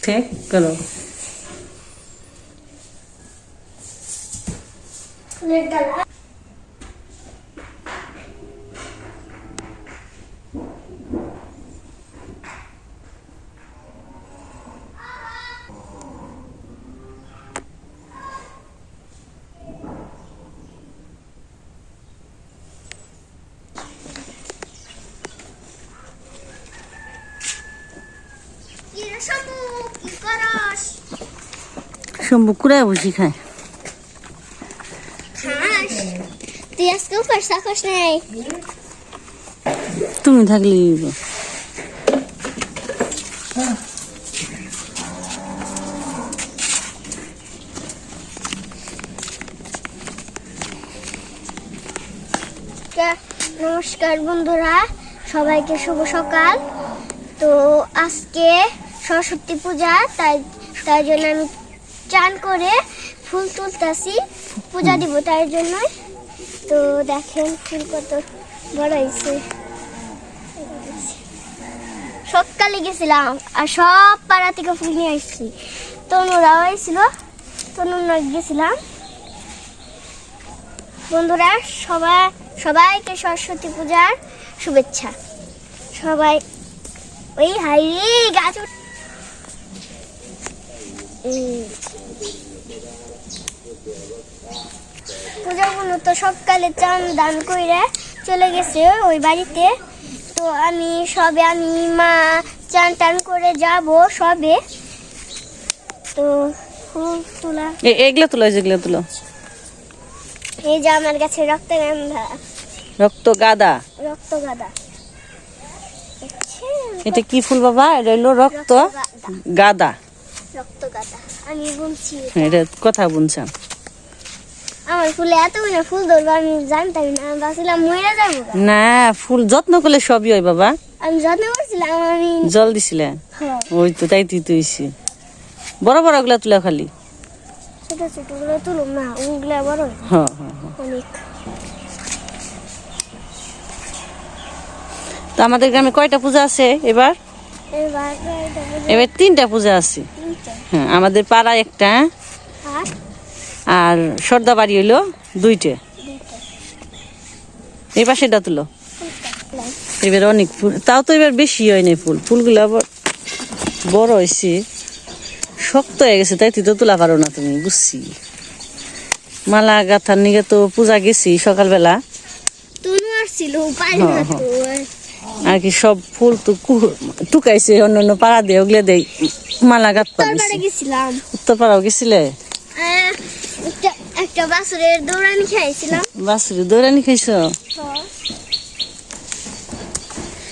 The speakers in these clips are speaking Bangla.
ঠিক করো শম্ভু কুড়ায় বসি খায় তুই আজকেও করছা খাস নাই তুমি থাকলে নমস্কার বন্ধুরা, সবাইকে শুভ সকাল। তো আজকে সরস্বতী পূজা, তাই জন্য আমি চান করে ফুল তুলতেছি, পূজা দিব তার জন্য। তো দেখেন ফুল কত বড় হয়েছে। সকালে গেছিলাম আর সব পাড়া থেকে ফুল নিয়ে আসছি। তনুরাও হয়েছিল, তনুরা গেছিলাম। বন্ধুরা সবাইকে সরস্বতী পূজার শুভেচ্ছা। সবাই ওই হাইরে গাছ পূজা গুলো তো সকালে চান দান করে চলে গেছে ওই বাড়িতে। তো আমি মা চান টান করে যাব সবে। তো ফুল তোলা এগুলো তুলো, যেগুলো তুলো। এই যে আমার কাছে রক্তগাঁদা। রক্তগাঁদা এটা কি ফুল বাবা? এটা হলো রক্তগাঁদা। আমি বলছি এটা কথা বলছিলাম। আমার ফুলে এত ফুল ধরবো আমি জানতাম না, ভাবছিলাম মরে যাবো। না, ফুল যত্ন করলে সবই হয় বাবা। আমি যত্ন করছিলাম, আমি জল দিছিলে। ওই তো তাই তুইছি। বড় বড় গুলা তুলা খালি, ছোট ছোট গুলো তুলুম না, ওগুলা বড় অনেক। তো আমাদের গ্রামে কয়টা পূজা আছে এবার? এবার 3টা পূজা আছে। হ্যাঁ, আমাদের পাড়া একটা, আর সর্দা বাড়ি হইলো 2টে। এই পাশেটা তুলো। এবার অনেক ফুল, তাও তো এবার বেশি হয় নাই ফুলগুলো আবার বড় হয়েছে, শক্ত হয়ে গেছে, তাই তুই তো তুলা পারো না তুমি, বুঝছি। মালা গাথার নিগে তো পূজা গেছি সকালবেলা, আর কি সব ফুল তো টুকাইছে অন্য পাড়া দিয়ে, ওগুলো দেয় মালা গাঁথতে। উত্তরপাড়াও গেছিলে? একটা বাছুরের দৌড়ানি খাইছিলাম। বাছুরের দৌড়ানি খাইছো?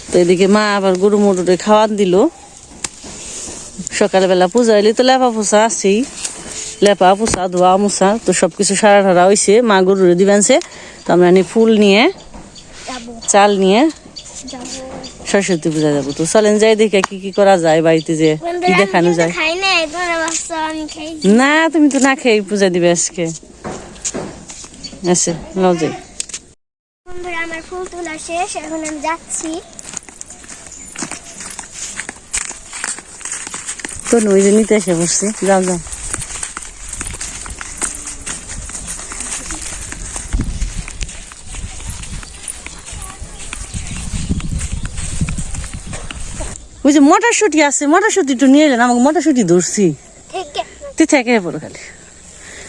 তো এদিকে মা আবার গরু মরুরে খাওয়ান দিল। সকালবেলা পূজা হইলে তো লেপা পোছা আছেই, লেপা পোছা ধোয়া মোছা তো সবকিছু সারা ঠারা হয়েছে। মা গরুরে দিবেনছে। তো আমরা ফুল নিয়ে চাল নিয়ে সরস্বতী পূজা যাবো। তো চলেন যাই দেখে কি করা যায় বাড়িতে, যে কি দেখানো যায়। না, তুমি তো না খেয়ে পূজা দিবে আজকে। আচ্ছা নাও যাই। বন্ধুরা আমার ফুল তোলা শেষ, এখন আমি যাচ্ছি। তো ওই যে নিতে এসে বসছি, যাও। ওই যে মটরশুটি আছে, মটরশুটি একটু নিয়ে এলেন, আমাকে মটরশুটি ধরছি। তুই থেকে পড়ো খালি।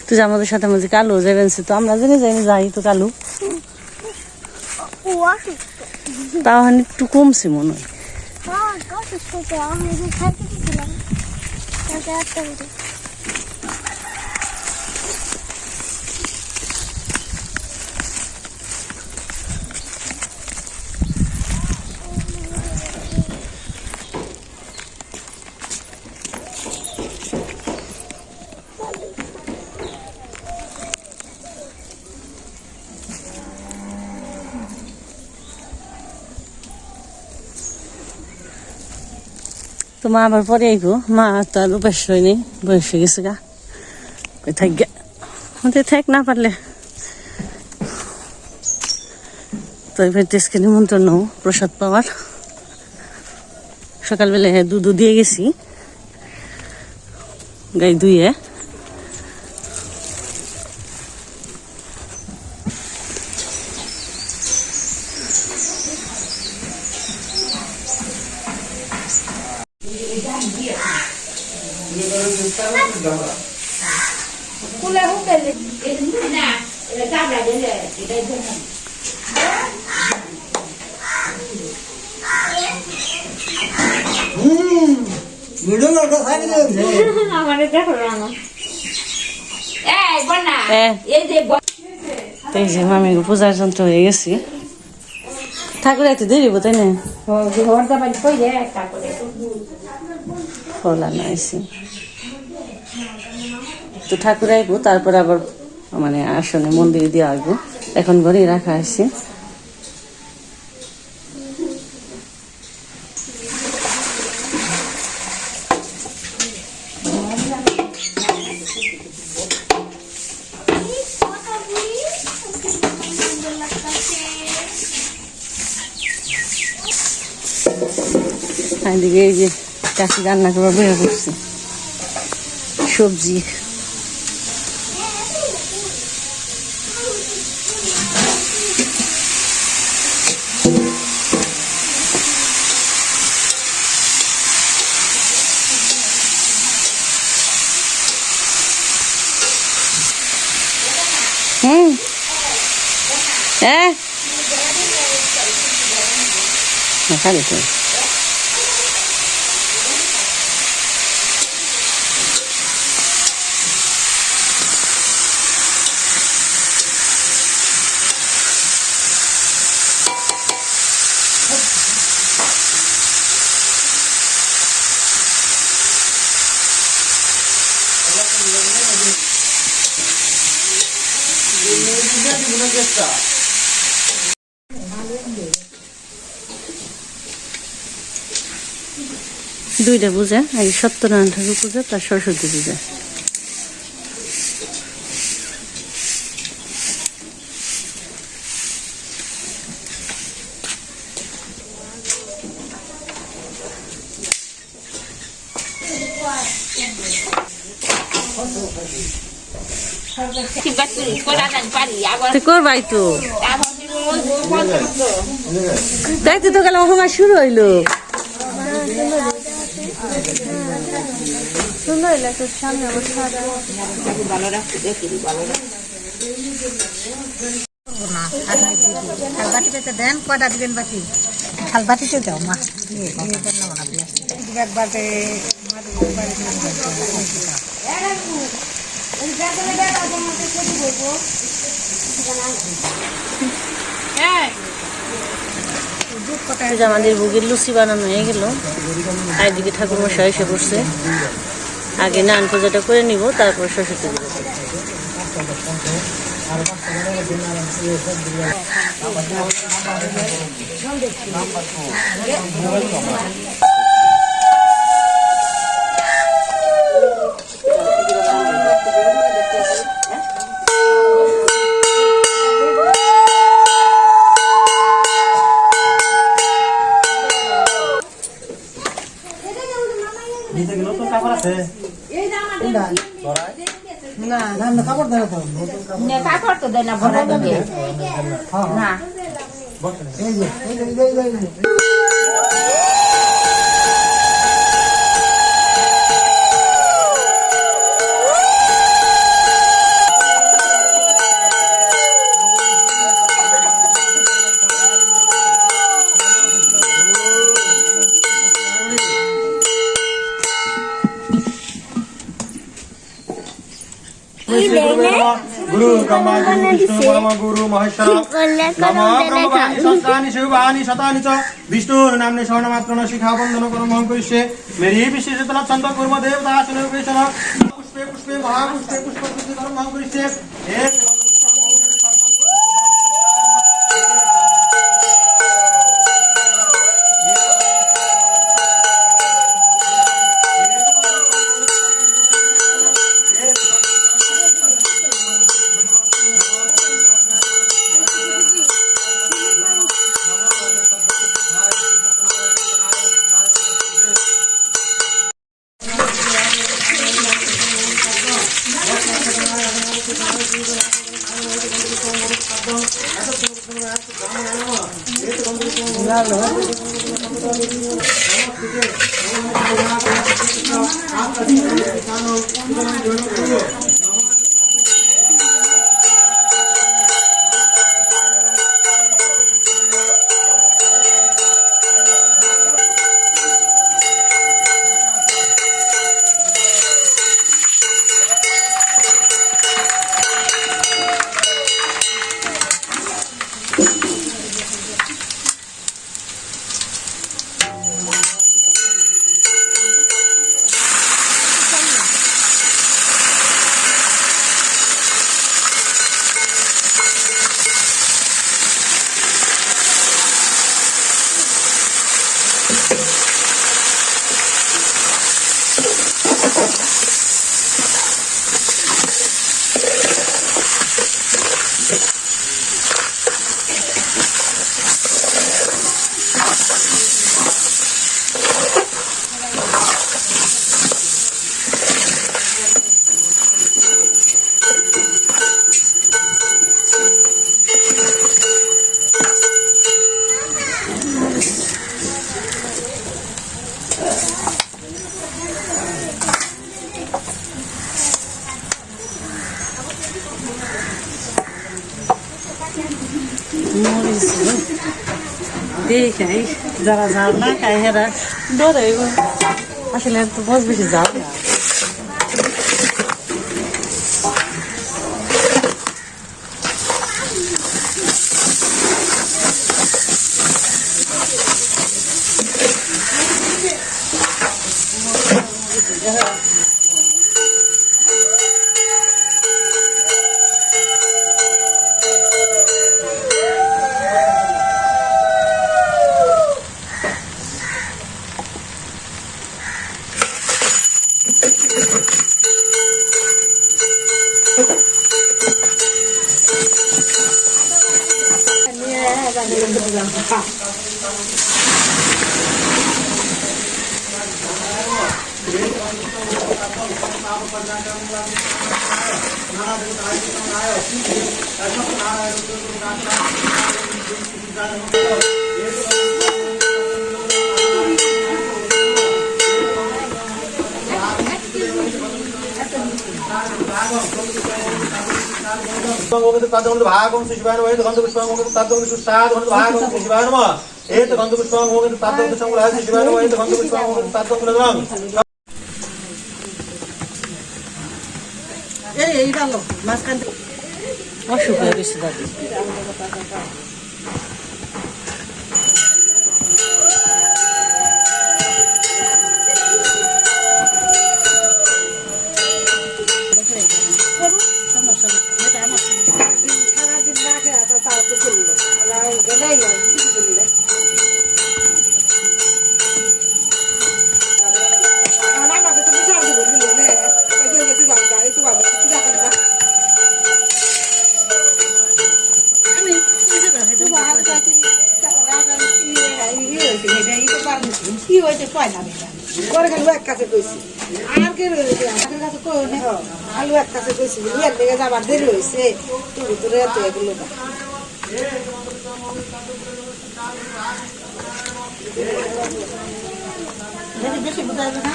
তুই যে আমাদের সাথে মাঝে কালু যাবেন, তো আমরা জেনে যাই তো কালু, তাও একটু কমছে মনে হয়। তো মা আবার পরে আইব, মা তো আর উপাস হয় নেই, বয়স হয়ে গেছে গা, থাক গে থাক না পারলে। তো এবার দেশকে নিমন্ত্রণ প্রসাদ পাওয়ার, সকালবেলা দুধ দিয়ে গেছি গাই ধুয়ে। এই যে মামি পূজার যন্ত্র হয়ে গেছি। ঠাকুর এত দেরি হবো তাই না? ফল আনা হয়েছে তো ঠাকুর আইবো, তারপর আবার মানে আসনে মন্দিরে দিয়ে আসবো। এখন ঘরেই রাখা আছে। এদিকে এই যে চাষি রান্না করা বের করছে সবজি। খালি তো দুইটা পূজা, আগে সত্যনারায়ণ ঠাকুর পূজা, তার সরস্বতী পূজা। করবাই তো তাই তো গেল সময় শুরু হইলো। দেন কয়টা দিবেন বাকি থালবাটিতে দাও মা একবারে আমাদের ভোগের লুচি বানানো হয়ে গেল। আর দিকে ঠাকুর মশাই এসে পড়ছে। আগে নান পূজাটা করে নিব, তারপর সরস্বতী পূজা। কাপড় তো দেয় না ভরা লাগে না। गुरु ब्रह्मा गुरु विष्णु परम गुरु महेश्वर नमो ब्रह्माणि शस्त्राणि शिवानि शतानि च विष्णु नाम्ने शरणमात्रं शिखा बंधन कर्मं करिष्ये मेरी विशेषतः छंद कर्म देवता आसने उपवेशन पुष्पे पुष्पे महापुष्पे पुष्पपुष्पे कर्मं करिष्ये हे মরিচ দেখে যারা ঝাল না খায় হেরা ডরে গো। আসলে তো বস বেশি ঝাল না। भागं शिवाय नमः एत गंधपुष्पं तद्गं सुष्ठाद भागं शिवाय नमः एत गंधपुष्पं तद्गं संगुलाय शिवाय नमः एत गंधपुष्पं तद्गं गुणधरं এই ডালো মাঝখান অসুখ হয়ে গেছে দাদি। সারাদিন না খেয়ে তাও তো চললো গেলেই চললে আমাকে তো বিচার দেবো নিলে একটু গাড়ি একটু ভালো একটু দেখান না কি হয়েছে কয় না করে গেল এক কাছে কইছি আর কে রয়েছে আমাদের কাছে কই আলু এক কাছে কইছি এর লেগে যাবার দেরি হয়েছে তুই তোরে এত এগুলো না বেশি বোঝাবে না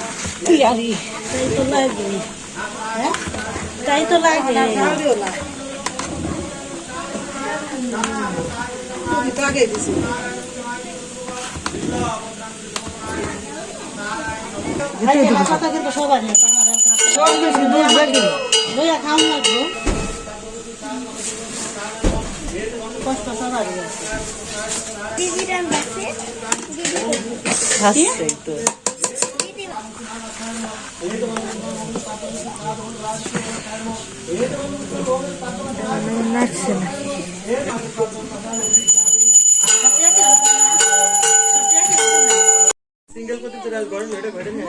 আরে তাই তো লাগে, হ্যাঁ তাই তো লাগে। ঝাড়িও না তুমি তো আগে দিছি কথা কিন্তু সবার সব বেশি দূর বেশি লইয়া খাম লাগবো, কষ্ট সবারই আছে। দিদিরা বাসে খাচ্ছে তো লাগছে না सिंगल को तो गरम मेरे बैठे हैं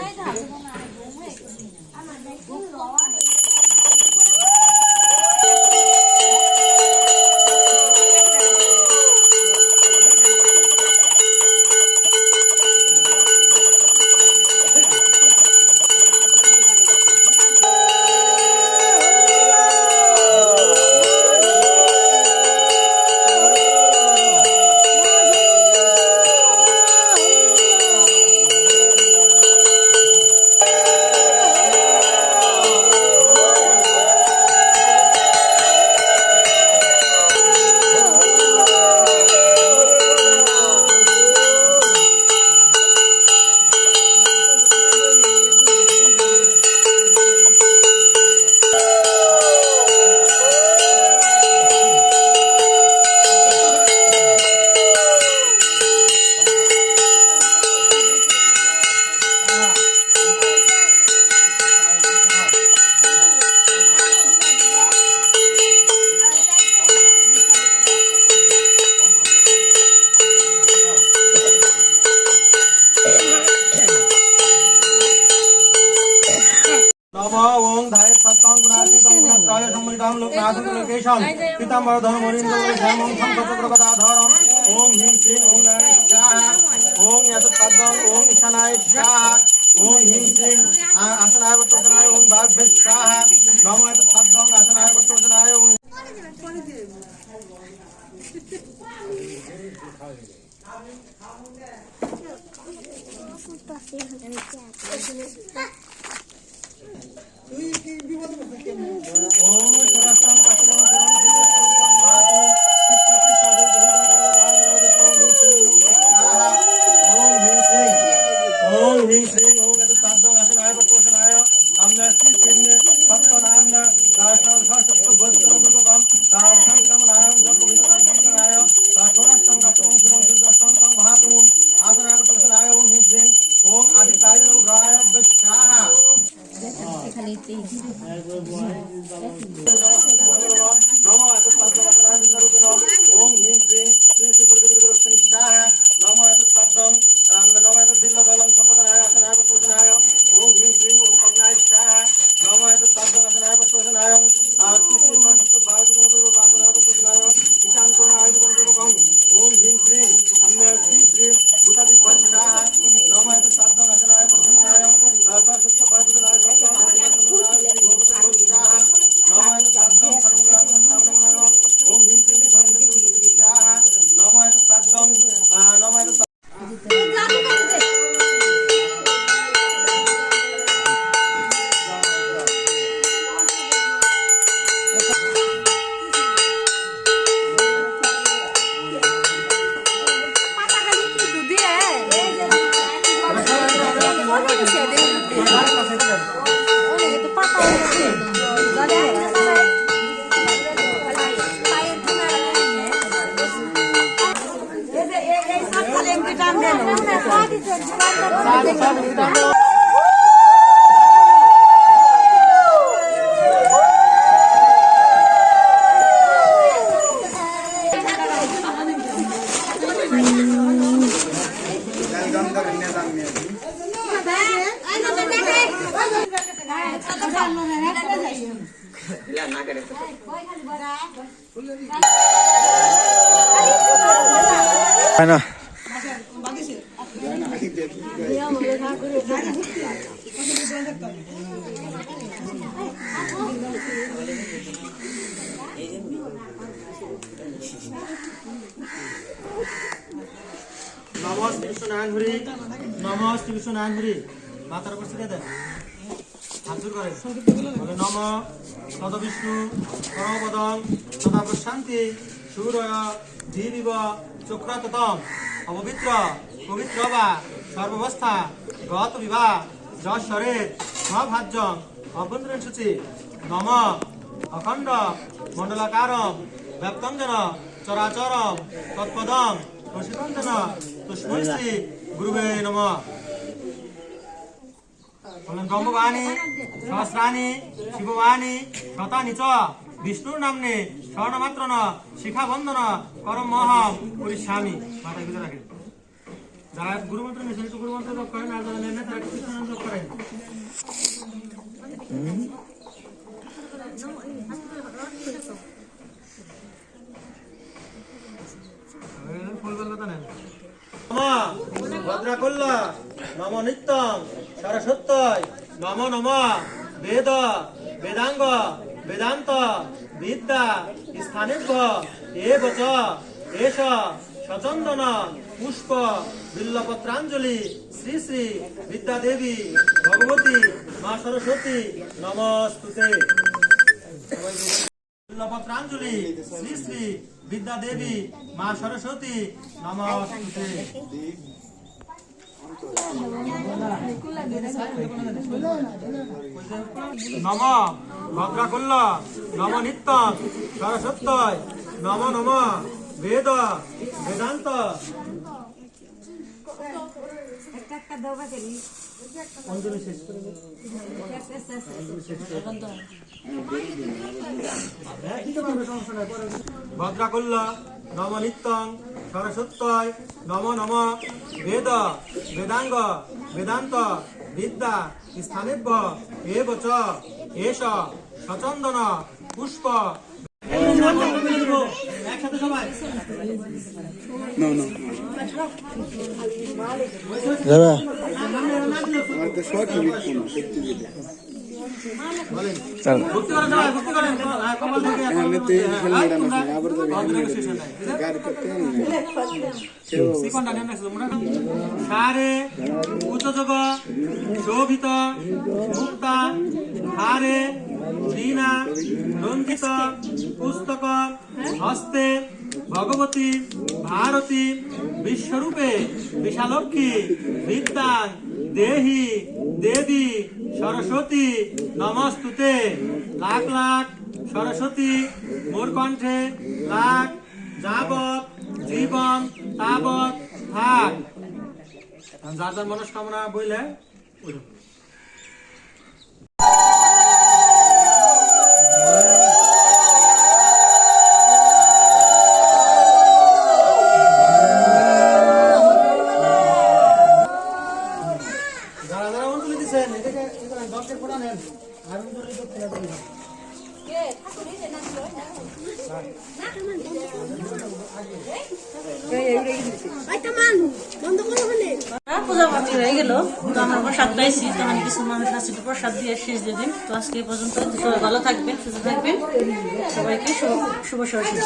রাজ সম্মিলিতাম লোকনাথ লোকেশম পীতাম্বর ধর্মরিন্দ শ্যামং শঙ্খচক্রগদাধরম ওম হ্রিং শ্রীং ওম নারায়ণ স্বাহা ওম এতৎপদ্মং ওম ঈশানায় স্বাহা ওম হ্রিং শ্রীং আসনায় বর্তমানায় ওম ভাগ্যে স্বাহা নমো এতৎপদ্মং আসনায় বর্তমানায় ওম ওম সরস্বতং কাশবং ওম হ্রিং শ্রীং ওম এতৎপদ্মং আসনায় বর্তমানায় আমনাস্তি শ্রীং সত্যনাম সরস্বতী বৈষ্ণবপূর্বকম সংক্রমণায় জগবিতরণ সম্পন্নায় সরস্বতং কাশবং সরস্বতং মহাতুম আসনায় বর্তমানায় ওম হ্রিং শ্রীং ওম আদিত্যায় গ্রহায় স্বাহা নমো এতৎপদ্মং ওম হ্রিং শ্রীং শ্রী শ্রী দুর্গা স্বাহা নমো এতৎপদ্মং নমো এতদ্দিল্লবলং সম্পদায় আসনায় বর্তমানায় ওম হ্রিং শ্রীং ওম অগ্নায় স্বাহা নমো এতৎপদ্মং আসনায় বর্তমানায় শ্রী শ্রী সরস্বতী ভাগবতী আসনায় বর্তমানায় ঈশান কোণায় বর্তমানায় ওম হ্রিং শ্রীং শ্রী শ্রী ভূতাদি স্বাহা নমো এতৎপদ্মং আসনায় বর্তমানায় সরস্বতী ভাগবতী স্বাহা নমো এতৎপদ্মং সর্বগ্রাম ওম হ্রিং শ্রীং সরস্বতী স্বাহা নমো এতৎপদ্মং নমো এতৎ না নমঃ শ্রী কৃষ্ণনারায়ণহরি নমঃ শ্রী কৃষ্ণনারায়ণহরি মাতার উপর ছেড়ে দেন হাত জোর করে বলে নমঃ তদ বিষ্ণু পরমপদং তথা প্রশান্তি সূরয় ধীরিব চক্রততম অপবিত্র পবিত্র বা সর্বাবস্থা গত বিবাহ যশ্বরে মহাভাজ্যং অভ্যন্তরীণ সূচি নম অখণ্ড মণ্ডলাকারম ব্যপ্তঞ্জন চরাচরম তৎপদম প্রসিদঞ্জন তস্मै শ্রী গুরুবে নমঃ ব্রহ্মবাণী সহস্রাণি শিববাণী শতানি চ বিষ্ণুর নামনে স্বর্ণমাত্র ন শিখা বন্দন করম মহম পরিস্বামী মাথায় গুজে রাখেন যারা গুরুমন্ত্র নিয়েছেন একটু গুরুমন্ত্র জপ করেন আর যারা নেন না তারা একটু কৃষ্ণ জপ করেন ফুলবেল কথা নেন ভদ্রাকুল্ল নম নিত্যং সরস্বত্যয় নম নম বেদ বেদাঙ্গ বেদান্ত বিদ্যা স্থানেভ্য এব চ এষ সচন্দন পুষ্প বিল্লপত্রাঞ্জলি শ্রী শ্রী বিদ্যাদেবী ভগবতী মা সরস্বতী নমস্তুতে বিল্লপত্রাঞ্জলি শ্রী শ্রী বিদ্যাদেবী মা সরস্বতী নমস্তুতে নম ভদ্রাকুল্ল নম নিত্যং সরস্বত্যয় নম নম বেদ বেদান্ত অঞ্জলি শেষ করে ভদ্রাকুল্ল নম নিত্যং সরস্বত্যয় নম নম বেদ বেদাঙ্গ বেদান্ত বিদ্যা স্থানেভ্য এব চ এষ সচন্দন পুষ্প একসাথে সবাই ভক্তি করেন সবাই, ভক্তি করেন। কপাল থেকে সারে উচ্চযোগ শোভিত মুক্তা হারে দীনা রঞ্জিত পুস্তক হস্তে ভগবতী ভারতী বিশ্বরূপে বিশালক্ষী বিদ্যাং দেহি দেবী সরস্বতী নমস্তুতে। লাখ লাখ সরস্বতী মোর কণ্ঠে লাখ যাবৎ জীবন তাবৎ থাক। যার যার মনস্কামনা বইলে যারা যারা অঞ্জলি দিচ্ছেন এটাকে দশের ফোটা নেন আর অঞ্জলি পূজাপাতি হয়ে গেল, তো আমরা প্রসাদ পাইছি, তখন কিছু মানুষ আছে প্রসাদ দিয়ে শেষ দিয়ে দিন। তো আজকে এই পর্যন্ত, সবাই ভালো থাকবেন, সুস্থ থাকবেন, সবাইকে শুভ সরস্বতী।